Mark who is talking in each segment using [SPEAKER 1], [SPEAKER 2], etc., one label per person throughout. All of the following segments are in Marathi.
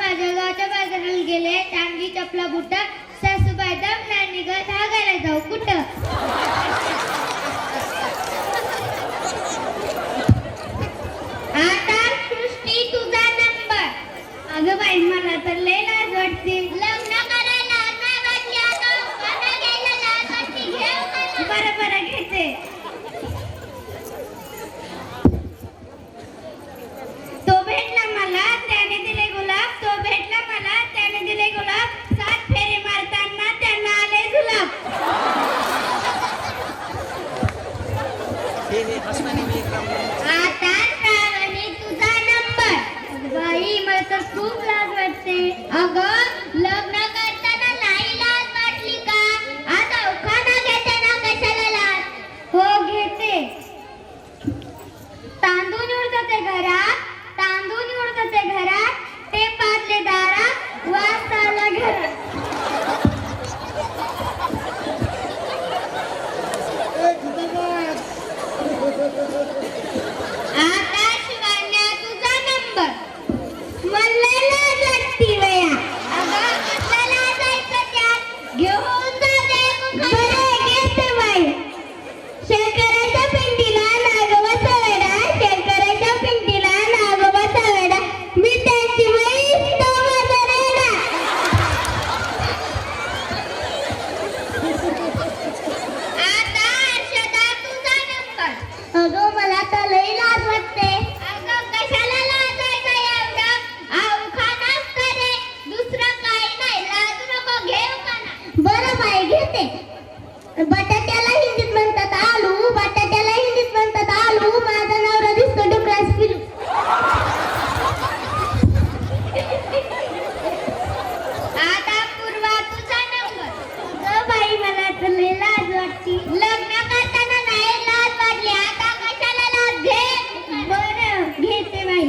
[SPEAKER 1] माझ्या गावच्या बाजाराला गेले, चांगली चपला बुटा, सासूबाई दम नाही निघत, हागायला जाऊ कुठं? आता सृष्टी तुझा नंबर. अगं बाई मला तर लय लाज वाटते. लग्न करायला लाज नाही वाटली, आता खाना घ्यायला लाज वाटते. घेऊ का? बरं बरं घेते. तो भेटला मला त्याने दिले गुलाब, तो भेटला मला त्याने दिले गुलाब, 7 फेरे मारताना त्यांना आले जुलाब. आता श्रावणी तुझा नंबर. बाई मला तर खूप लाज वाटते. अगं लग्न करताना नाही लाज वाटली का? आता उखाणा घेताना कशाला लाज? हो घेते. तांदूळ निवडतात ते घरात, तांदूळ निवडतात ते घरात, ते पाजले दारात, वास आला घरात. आता शिवान्या तुझा नंबर. मला लाज वाटती बया. अगं कसं लाजायचं त्यात? घेऊन जाते बरं घेते बाई. शंकराच्या पिंडीला नागोबाचा वेडा, शंकराच्या पिंडीला नागोबाचा वेडा, मी त्यांची बाई तो माझा रेडा. आता अर्षदा तुझा नंबर. अगं मला तर लई लाज वाटते. अगं कशाला लाजायचं एवढं? खानाच करे, दुसरं काही नाही. लाज नको, घेऊ का ना? बरं बाई घेते. बटाट्याला हिंदीत म्हणतात आलू, बटाट्याला हिंदीत म्हणतात आलू, माझा नवरा दिसतो डुकरास पिलू. आता पूर्वा तुझा नंबर. अगं बाई मला तर लई लाज वाटते. लग्न करताना नाही लाज वाटली, आता कशाला लाज? घे. बरं घेते बाई.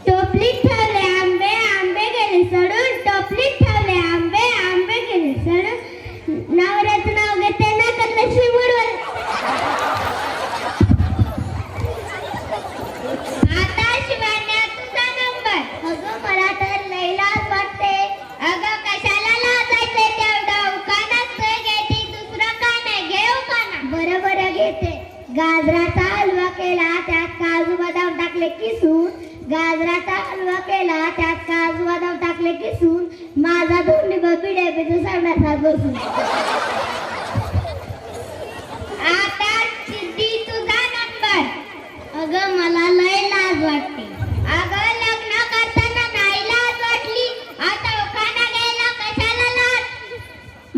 [SPEAKER 1] टोपलीत ठेवले आंबे, आंबे गेले सडून, टोपलीत ठेवले आंबे, आंबे गेले सडून, नवऱ्याचं नाव घेते ना तर लक्ष्मी बुडवल. आता शिवान्या तुझा नंबर. अगं मला तर लई लाज वाटते. अगं कशाला लाजायचे तेवढं? उखाणाच घेते, दुसरं काय नाही. घेऊ का ना? बरं बरं घेते. गाजराचा हलवा केला, त्यात काजू बदाम टाकले किसून, गाजराचा हलवा केला, त्यात काजू बदाम टाकले किसून, माझा दोन्ही बिड्या बिजू सामनासात बसून. आता सिद्धी तुझा नंबर. अगं मला लय लाज वाटते. अगं लग्न करताना नाही लाज वाटली, आता उखाणा घ्यायला कशाला लाज?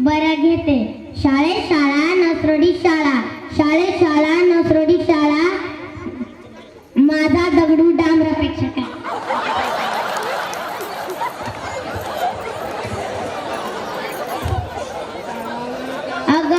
[SPEAKER 1] बरं घेते. शाळेत शाळा नसरोडी शाळा, शाळेत शाळा नसरोडी शाळा, माझा दगडू डांबरापेक्षा काय. अगं